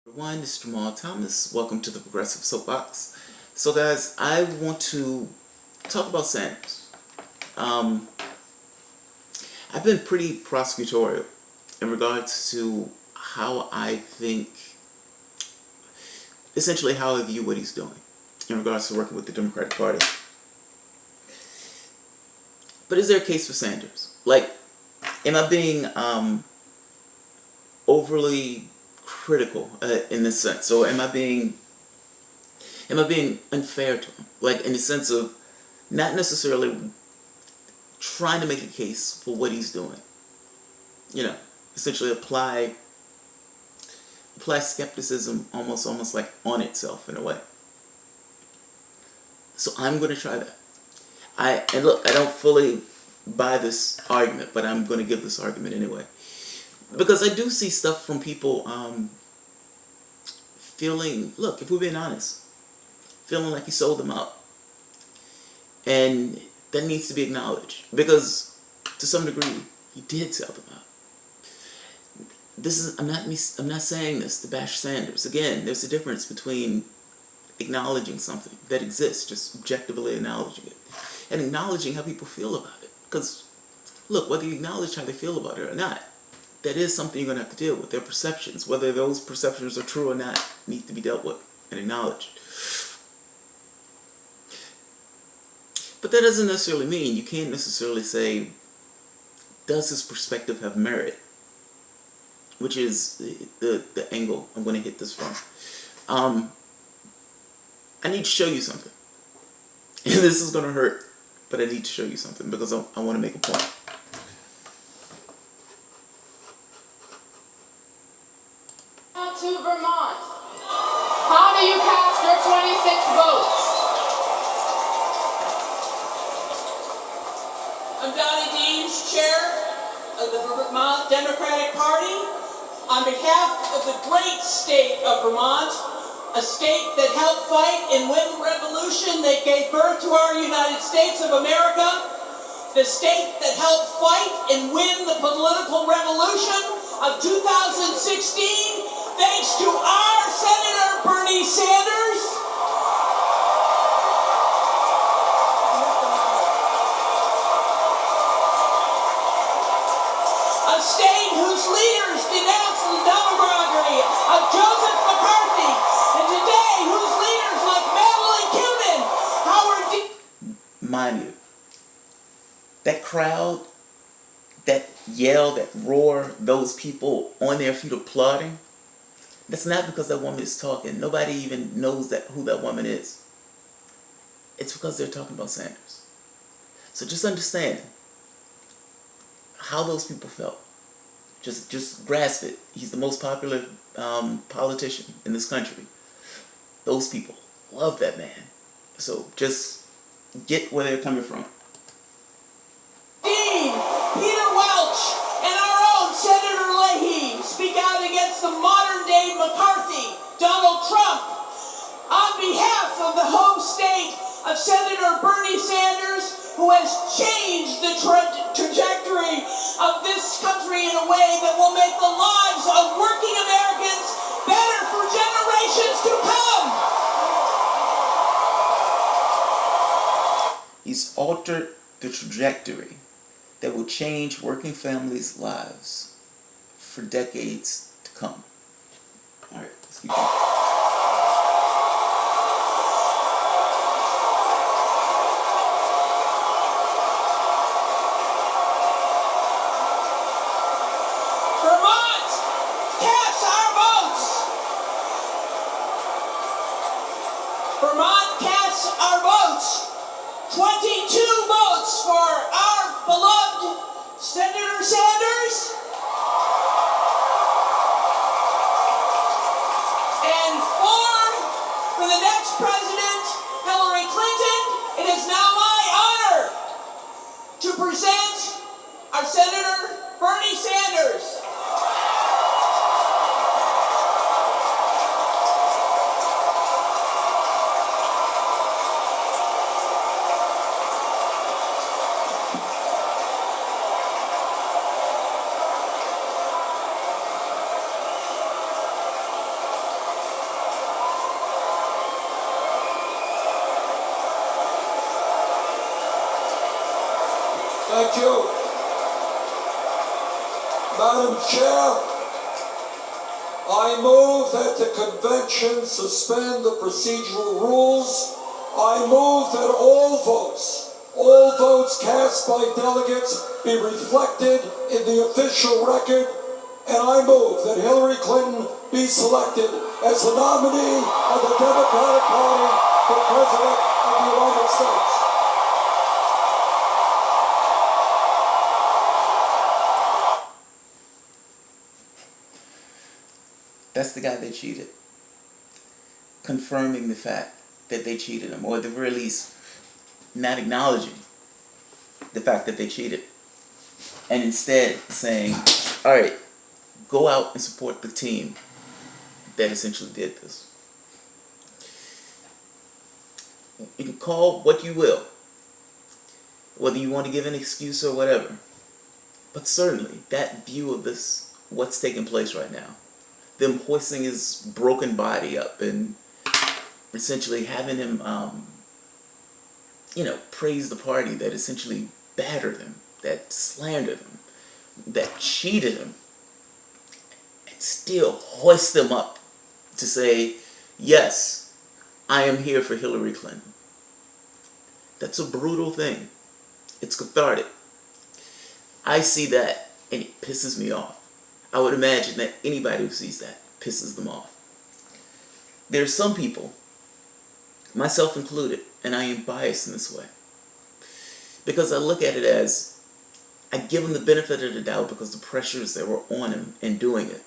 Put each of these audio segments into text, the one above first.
Everyone, this is Jamal Thomas. Welcome to the Progressive Soapbox. So, guys, I want to talk about Sanders. Um, I've been pretty prosecutorial in regards to how I think, essentially, how I view what he's doing in regards to working with the Democratic Party. But is there a case for Sanders? Like, am I being overly critical in this sense, or am I being unfair to him? Like, in the sense of not necessarily trying to make a case for what he's doing. You know, essentially apply skepticism almost like on itself in a way. So I'm going to try that. And look, I don't fully buy this argument, but I'm going to give this argument anyway. Because I do see stuff from people feeling, look, if we're being honest, feeling like he sold them out. And that needs to be acknowledged. Because to some degree, he did sell them out. I'm not saying this to bash Sanders. Again, there's a difference between acknowledging something that exists, just objectively acknowledging it, and acknowledging how people feel about it. Because, look, whether you acknowledge how they feel about it or not, that is something you're going to have to deal with. Their perceptions, whether those perceptions are true or not, need to be dealt with and acknowledged. But that doesn't necessarily mean, you can't necessarily say, does his perspective have merit? Which is the angle I'm going to hit this from. I need to show you something. And this is going to hurt, but I need to show you something because I want to make a point. To Vermont. How do you cast your 26 votes? I'm Donnie Deans, Chair of the Vermont Democratic Party. On behalf of the great state of Vermont, a state that helped fight and win the revolution that gave birth to our United States of America, the state that helped fight and win the political revolution of 2016, thanks to our Senator Bernie Sanders. A state whose leaders denounced the demagoguery of Joseph McCarthy, and today whose leaders like Madeline Kunin, Howard D. Mind you, that crowd, that yell, that roar, those people on their feet applauding, that's not because that woman is talking. Nobody even knows who that woman is. It's because they're talking about Sanders. So just understand how those people felt. Just grasp it. He's the most popular politician in this country. Those people love that man. So just get where they're coming from. Dean, Peter Welch, and our own Senator Leahy speak out against the modern-day McCarthy, Donald Trump. On behalf of the home state of Senator Bernie Sanders, who has changed the trajectory of this country in a way that will make the lives of working Americans better for generations to come. He's altered the trajectory that will change working families' lives for decades to come. All right, let's keep going. Vermont, cast our votes. Vermont casts our votes. 22 votes for our beloved Senator Sanders. And 4 for the next president, Hillary Clinton. It is now my honor to present our Senator Bernie Sanders. Thank you. Madam Chair, I move that the convention suspend the procedural rules. I move that all votes cast by delegates be reflected in the official record. And I move that Hillary Clinton be selected as the nominee of the Democratic Party for President of the United States. That's the guy that cheated. Confirming the fact that they cheated him, or at the very least, not acknowledging the fact that they cheated. And instead saying, all right, go out and support the team that essentially did this. You can call what you will, whether you want to give an excuse or whatever. But certainly, that view of this, what's taking place right now, them hoisting his broken body up and essentially having him, praise the party that essentially battered him, that slandered him, that cheated him, and still hoist them up to say, yes, I am here for Hillary Clinton. That's a brutal thing. It's cathartic. I see that and it pisses me off. I would imagine that anybody who sees that pisses them off. There are some people, myself included, and I am biased in this way, because I look at it as, I give him the benefit of the doubt because the pressures that were on him in doing it,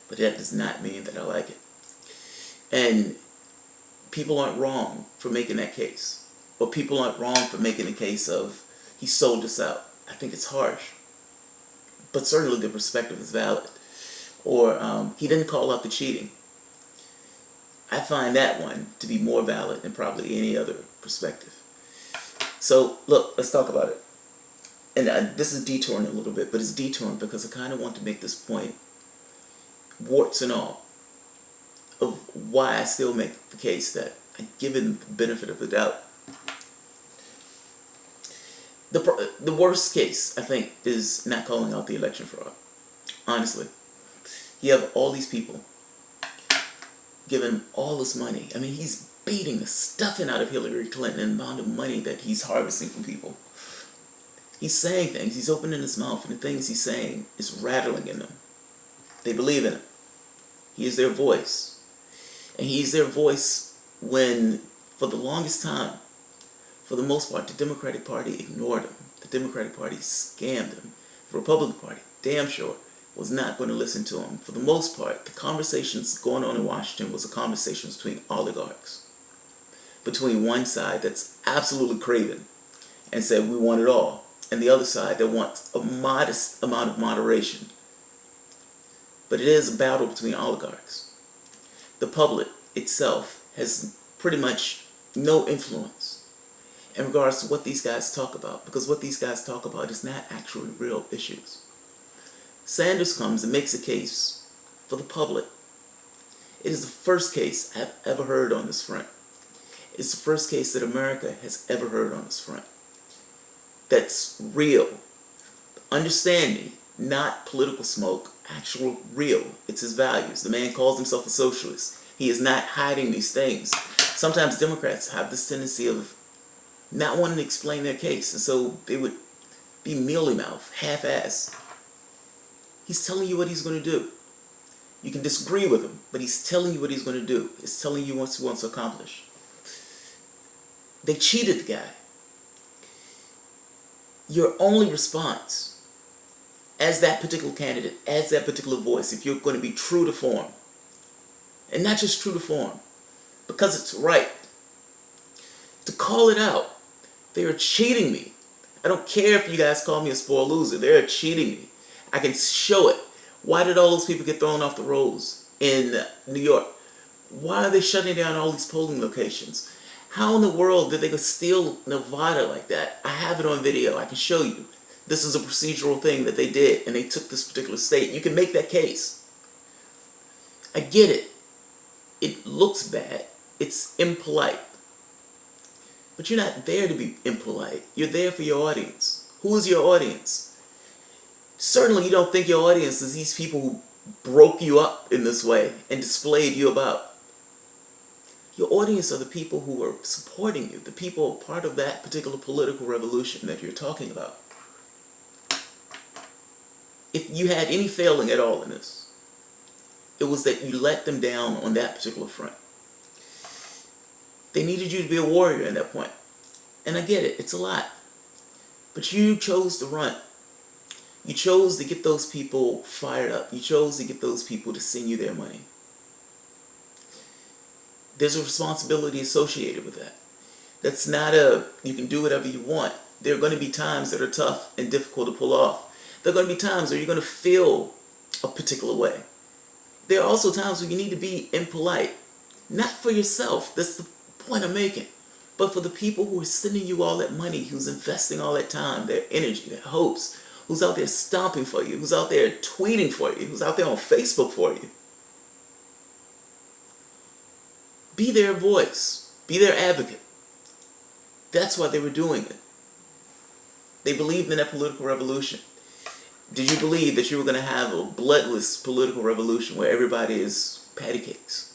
but that does not mean that I like it. And people aren't wrong for making that case, or people aren't wrong for making the case of, he sold us out. I think it's harsh, but certainly the perspective is valid. Or he didn't call out the cheating. I find that one to be more valid than probably any other perspective. So look, let's talk about it. And this is detouring a little bit, but it's detouring because I kind of want to make this point, warts and all, of why I still make the case that I give him the benefit of the doubt. The worst case, I think, is not calling out the election fraud. Honestly. You have all these people giving all this money. I mean, he's beating the stuffing out of Hillary Clinton and the amount of money that he's harvesting from people. He's saying things, he's opening his mouth, and the things he's saying is rattling in them. They believe in him. He is their voice. And he's their voice when, for the longest time, for the most part, the Democratic Party ignored him. The Democratic Party scammed him. The Republican Party, damn sure, was not going to listen to him. For the most part, the conversations going on in Washington was a conversation between oligarchs. Between one side that's absolutely craven and said we want it all, and the other side that wants a modest amount of moderation. But it is a battle between oligarchs. The public itself has pretty much no influence in regards to what these guys talk about, because what these guys talk about is not actually real issues. Sanders comes and makes a case for the public. It is the first case I've ever heard on this front. It's the first case that America has ever heard on this front. That's real. Understanding, not political smoke, actual real. It's his values. The man calls himself a socialist. He is not hiding these things. Sometimes Democrats have this tendency of not wanting to explain their case, and so they would be mealy-mouthed, half-assed. He's telling you what he's going to do. You can disagree with him, but he's telling you what he's going to do. He's telling you what he wants to accomplish. They cheated the guy. Your only response, as that particular candidate, as that particular voice, if you're going to be true to form, and not just true to form, because it's right, to call it out. They are cheating me. I don't care if you guys call me a spoiled loser. They're cheating me. I can show it. Why did all those people get thrown off the rolls in New York? Why are they shutting down all these polling locations? How in the world did they go steal Nevada like that? I have it on video. I can show you. This is a procedural thing that they did, and they took this particular state. You can make that case. I get it. It looks bad. It's impolite. But you're not there to be impolite. You're there for your audience. Who is your audience? Certainly you don't think your audience is these people who broke you up in this way and displayed you about. Your audience are the people who are supporting you, the people part of that particular political revolution that you're talking about. If you had any failing at all in this, it was that you let them down on that particular front. They needed you to be a warrior at that point. And I get it, it's a lot. But you chose to run. You chose to get those people fired up. You chose to get those people to send you their money. There's a responsibility associated with that. That's not you can do whatever you want. There are going to be times that are tough and difficult to pull off. There are going to be times where you're going to feel a particular way. There are also times where you need to be impolite. Not for yourself, that's the point I'm making. But for the people who are sending you all that money, who's investing all that time, their energy, their hopes, who's out there stomping for you, who's out there tweeting for you, who's out there on Facebook for you. Be their voice. Be their advocate. That's why they were doing it. They believed in that political revolution. Did you believe that you were going to have a bloodless political revolution where everybody is patty cakes?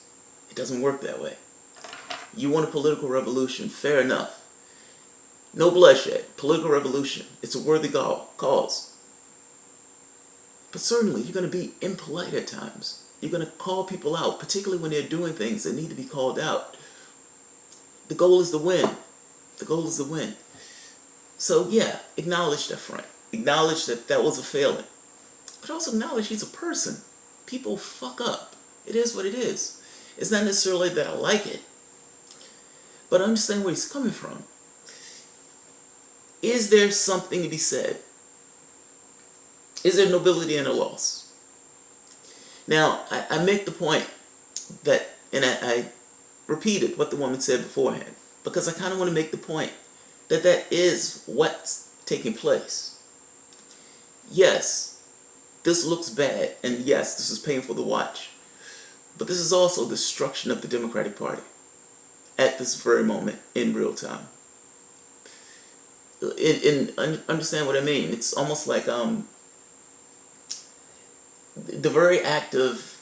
It doesn't work that way. You want a political revolution, fair enough. No bloodshed, political revolution. It's a worthy cause. But certainly you're going to be impolite at times. You're going to call people out, particularly when they're doing things that need to be called out. The goal is to win. The goal is to win. So yeah, acknowledge that front. Acknowledge that that was a failing. But also acknowledge he's a person. People fuck up. It is what it is. It's not necessarily that I like it, but I understand where he's coming from. Is there something to be said? Is there nobility in a loss? Now, I make the point that, and I repeated what the woman said beforehand, because I kind of want to make the point that that is what's taking place. Yes, this looks bad, and yes, this is painful to watch, but this is also the destruction of the Democratic Party at this very moment in real time. Understand what I mean? It's almost like the very act of,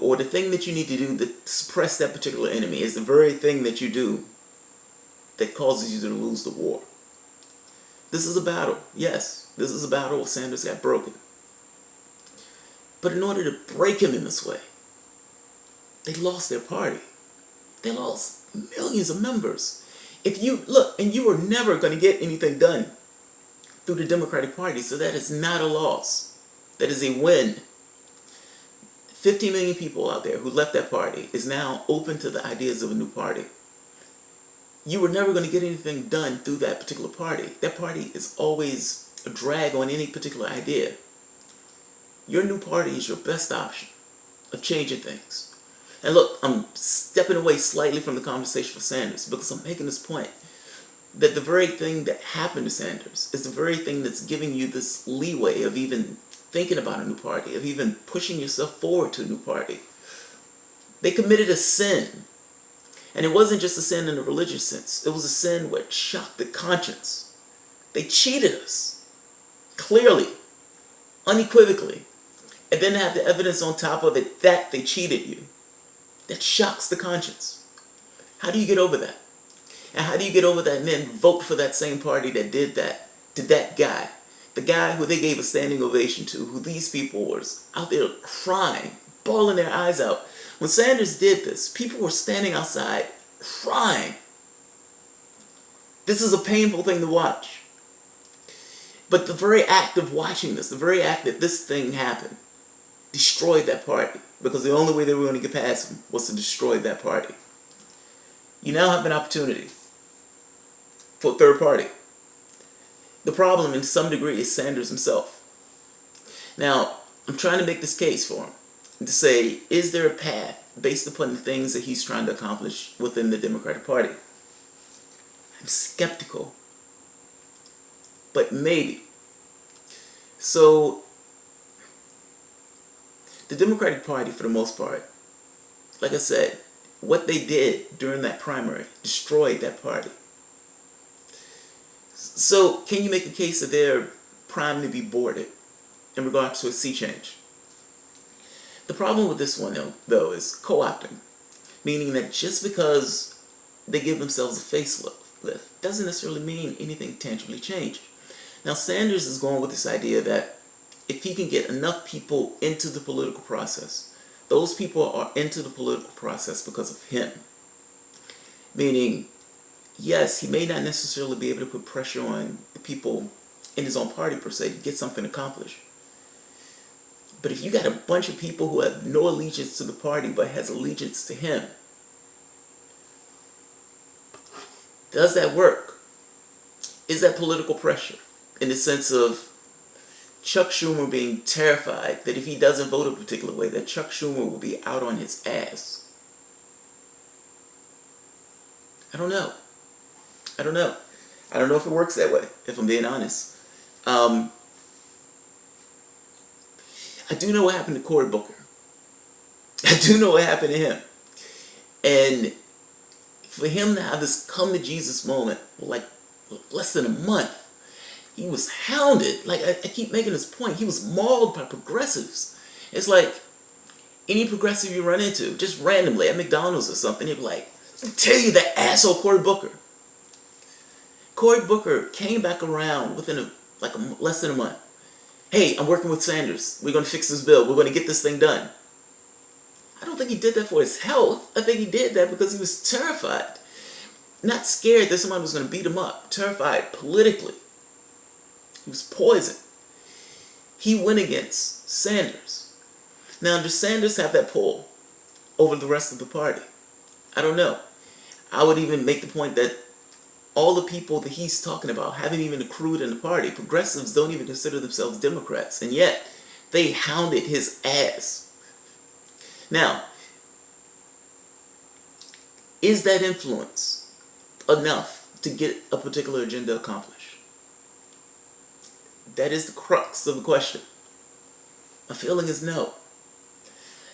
or the thing that you need to do to suppress that particular enemy is the very thing that you do that causes you to lose the war. This is a battle. Yes, this is a battle where Sanders got broken. But in order to break him in this way, they lost their party. They lost millions of members. If you look, and you were never going to get anything done through the Democratic Party, so that is not a loss. That is a win. 50 million people out there who left that party is now open to the ideas of a new party. You were never going to get anything done through that particular party. That party is always a drag on any particular idea. Your new party is your best option of changing things. And look, I'm stepping away slightly from the conversation for Sanders because I'm making this point that the very thing that happened to Sanders is the very thing that's giving you this leeway of even thinking about a new party, of even pushing yourself forward to a new party. They committed a sin. And it wasn't just a sin in a religious sense. It was a sin which shocked the conscience. They cheated us. Clearly. Unequivocally. And then have the evidence on top of it that they cheated you. That shocks the conscience. How do you get over that? And how do you get over that and then vote for that same party that did that to that guy? The guy who they gave a standing ovation to, who these people were out there crying, bawling their eyes out. When Sanders did this, people were standing outside crying. This is a painful thing to watch. But the very act of watching this, the very act that this thing happened, destroyed that party. Because the only way they were going to get past him was to destroy that party. You now have an opportunity for a third party. The problem, in some degree, is Sanders himself. Now, I'm trying to make this case for him. To say, is there a path based upon the things that he's trying to accomplish within the Democratic Party? I'm skeptical. But maybe. So, the Democratic Party, for the most part, like I said, what they did during that primary destroyed that party. So can you make a case that they're primed to be boarded in regards to a sea change? The problem with this one, though, is co-opting, meaning that just because they give themselves a facelift doesn't necessarily mean anything tangibly changed. Now, Sanders is going with this idea that if he can get enough people into the political process, those people are into the political process because of him. Meaning, yes, he may not necessarily be able to put pressure on the people in his own party, per se, to get something accomplished. But if you got a bunch of people who have no allegiance to the party but has allegiance to him, does that work? Is that political pressure? In the sense of Chuck Schumer being terrified that if he doesn't vote a particular way, that Chuck Schumer will be out on his ass. I don't know. I don't know if it works that way, if I'm being honest. I do know what happened to Cory Booker. I do know what happened to him. And for him to have this come to Jesus moment, like less than a month, he was hounded. Like I keep making this point, he was mauled by progressives. It's like any progressive you run into, just randomly at McDonald's or something, they'd be like, "I tell you, that asshole Cory Booker." Cory Booker came back around within less than a month. "Hey, I'm working with Sanders. We're going to fix this bill. We're going to get this thing done." I don't think he did that for his health. I think he did that because he was terrified. Not scared that somebody was going to beat him up. Terrified politically. He was poisoned. He went against Sanders. Now, does Sanders have that pull over the rest of the party? I don't know. I would even make the point that all the people that he's talking about haven't even accrued in the party. Progressives don't even consider themselves Democrats, and yet they hounded his ass. Now, is that influence enough to get a particular agenda accomplished? That is the crux of the question. My feeling is no.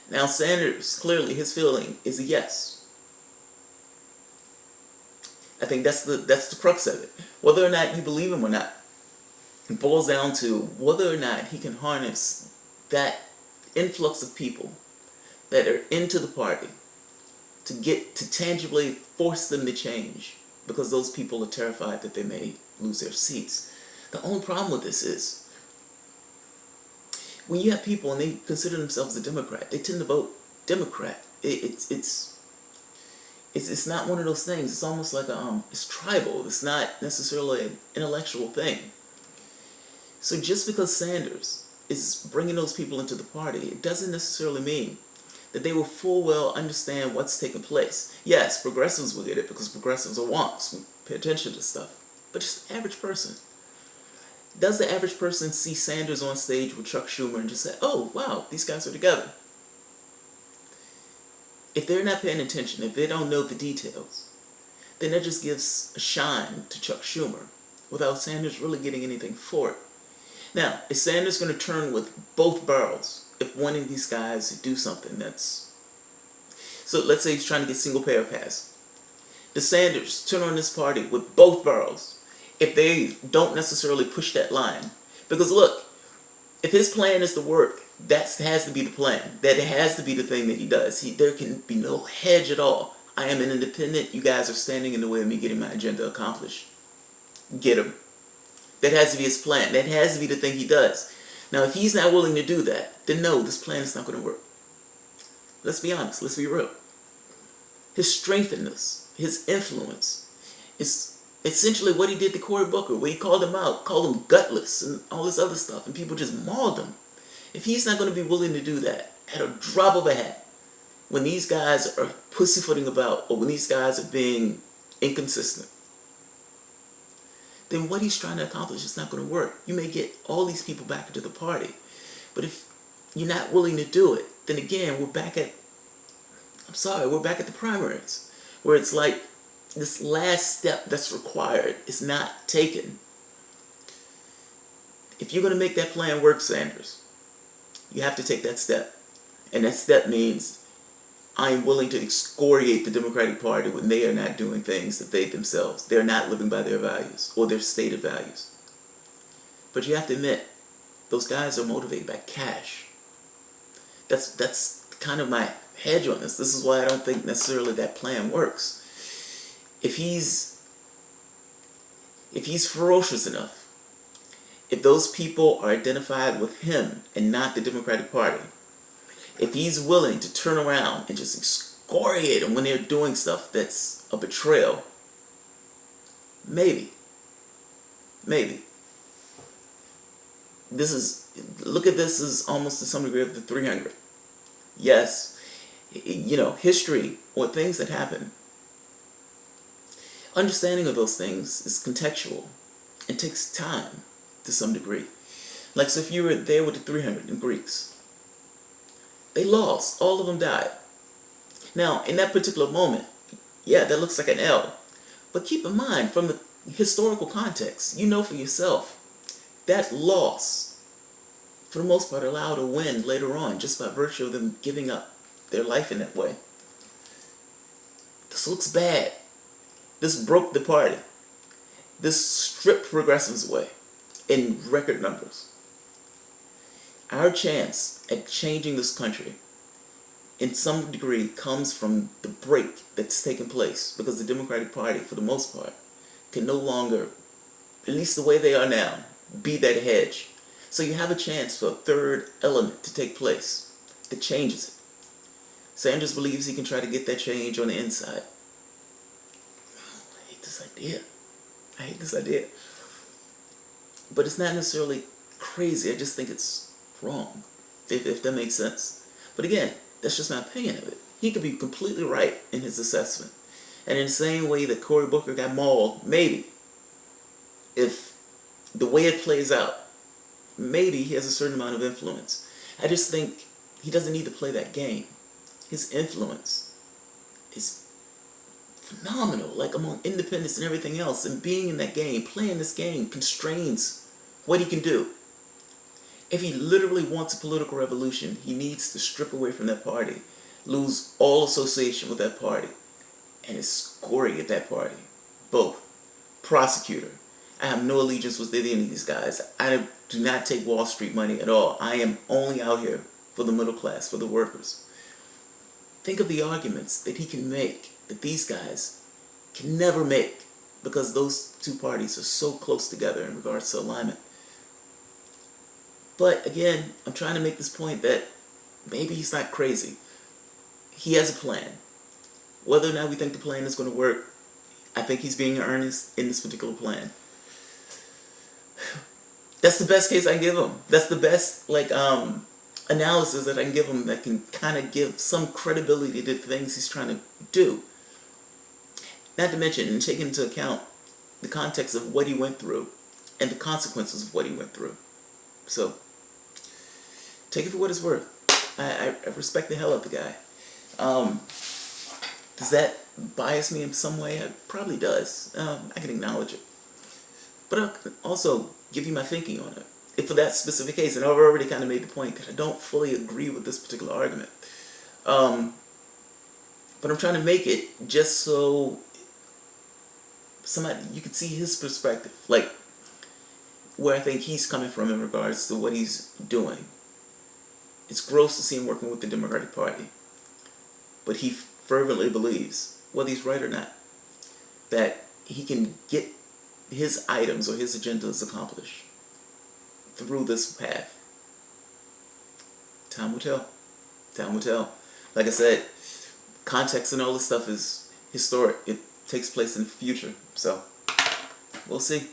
Now, Sanders, clearly his feeling is a yes. I think that's the crux of it. Whether or not you believe him or not, it boils down to whether or not he can harness that influx of people that are into the party to tangibly force them to change, because those people are terrified that they may lose their seats. The only problem with this is when you have people and they consider themselves a Democrat, they tend to vote Democrat. It's not one of those things. It's almost like it's tribal. It's not necessarily an intellectual thing. So just because Sanders is bringing those people into the party, it doesn't necessarily mean that they will full well understand what's taking place. Yes, progressives will get it because progressives are wonks. We pay attention to stuff. But just the average person. Does the average person see Sanders on stage with Chuck Schumer and just say, "Oh, wow, these guys are together"? If they're not paying attention, if they don't know the details, then that just gives a shine to Chuck Schumer without Sanders really getting anything for it. Now, is Sanders going to turn with both barrels if one of these guys do something that's... So let's say he's trying to get single-payer pass. Does Sanders turn on this party with both barrels if they don't necessarily push that line? Because look, if his plan is to work, that has to be the plan. That has to be the thing that he does. There can be no hedge at all. I am an independent. You guys are standing in the way of me getting my agenda accomplished. Get him. That has to be his plan. That has to be the thing he does. Now, if he's not willing to do that, then no, this plan is not going to work. Let's be honest. Let's be real. His strength in this, his influence, is essentially what he did to Cory Booker, where he called him out, called him gutless and all this other stuff, and people just mauled him. If he's not going to be willing to do that at a drop of a hat, when these guys are pussyfooting about, or when these guys are being inconsistent, then what he's trying to accomplish is not going to work. You may get all these people back into the party, but if you're not willing to do it, then again, we're back at the primaries, where it's like this last step that's required is not taken. If you're going to make that plan work, Sanders, you have to take that step. And that step means I am willing to excoriate the Democratic Party when they are not doing things that they themselves, they're not living by their values or their stated values. But you have to admit, those guys are motivated by cash. That's kind of my hedge on this. This is why I don't think necessarily that plan works. If he's ferocious enough, if those people are identified with him and not the Democratic Party, if he's willing to turn around and just excoriate them when they're doing stuff that's a betrayal, maybe. Look at this as almost to some degree of the 300. Yes, history or things that happen, understanding of those things is contextual and takes time to some degree. Like, so if you were there with the 300 in Greeks, they lost. All of them died. Now, in that particular moment, yeah, that looks like an L. But keep in mind, from the historical context, you know for yourself, that loss, for the most part, allowed a win later on, just by virtue of them giving up their life in that way. This looks bad. This broke the party. This stripped progressives away in record numbers. Our chance at changing this country in some degree comes from the break that's taken place, because the Democratic Party, for the most part, can no longer, at least the way they are now, be that hedge. So you have a chance for a third element to take place that changes it. Sanders believes he can try to get that change on the inside. I hate this idea. But it's not necessarily crazy. I just think it's wrong, if that makes sense. But again, that's just my opinion of it. He could be completely right in his assessment. And in the same way that Cory Booker got mauled, maybe, if the way it plays out, maybe he has a certain amount of influence. I just think he doesn't need to play that game. His influence is phenomenal, like among independents and everything else. And being in that game, playing this game, constrains what he can do. If he literally wants a political revolution, he needs to strip away from that party, lose all association with that party, and excoriate that party. Both. Prosecutor. I have no allegiance with any of these guys. I do not take Wall Street money at all. I am only out here for the middle class, for the workers. Think of the arguments that he can make that these guys can never make, because those two parties are so close together in regards to alignment. But again, I'm trying to make this point that maybe he's not crazy. He has a plan. Whether or not we think the plan is going to work, I think he's being earnest in this particular plan. That's the best case I can give him. That's the best analysis that I can give him that can kind of give some credibility to the things he's trying to do. Not to mention, and take into account the context of what he went through and the consequences of what he went through. So, take it for what it's worth. I respect the hell out of the guy. Does that bias me in some way? It probably does. I can acknowledge it. But I'll also give you my thinking on it. If for that specific case, and I've already kind of made the point that I don't fully agree with this particular argument. But I'm trying to make it just so you can see his perspective. Like, where I think he's coming from in regards to what he's doing. It's gross to see him working with the Democratic Party. But he fervently believes, whether he's right or not, that he can get his items or his agendas accomplished through this path. Time will tell. Time will tell. Like I said, context and all this stuff is historic. It takes place in the future. So, we'll see.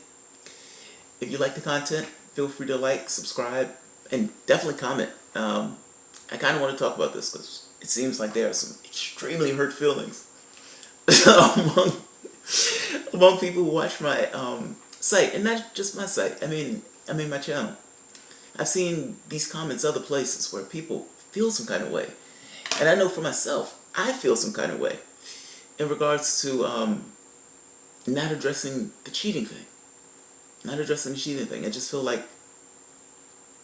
If you like the content, feel free to like, subscribe, and definitely comment. I kind of want to talk about this because it seems like there are some extremely hurt feelings among people who watch my site, and not just my site. I mean my channel. I've seen these comments other places where people feel some kind of way, and I know for myself, I feel some kind of way in regards to not addressing the cheating thing. Not addressing the cheating thing. I just feel like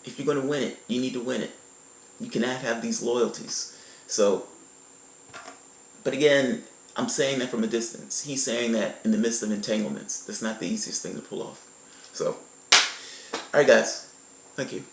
if you're going to win it, you need to win it. You cannot have these loyalties. So, But again, I'm saying that from a distance. He's saying that in the midst of entanglements. That's not the easiest thing to pull off. So, alright guys. Thank you.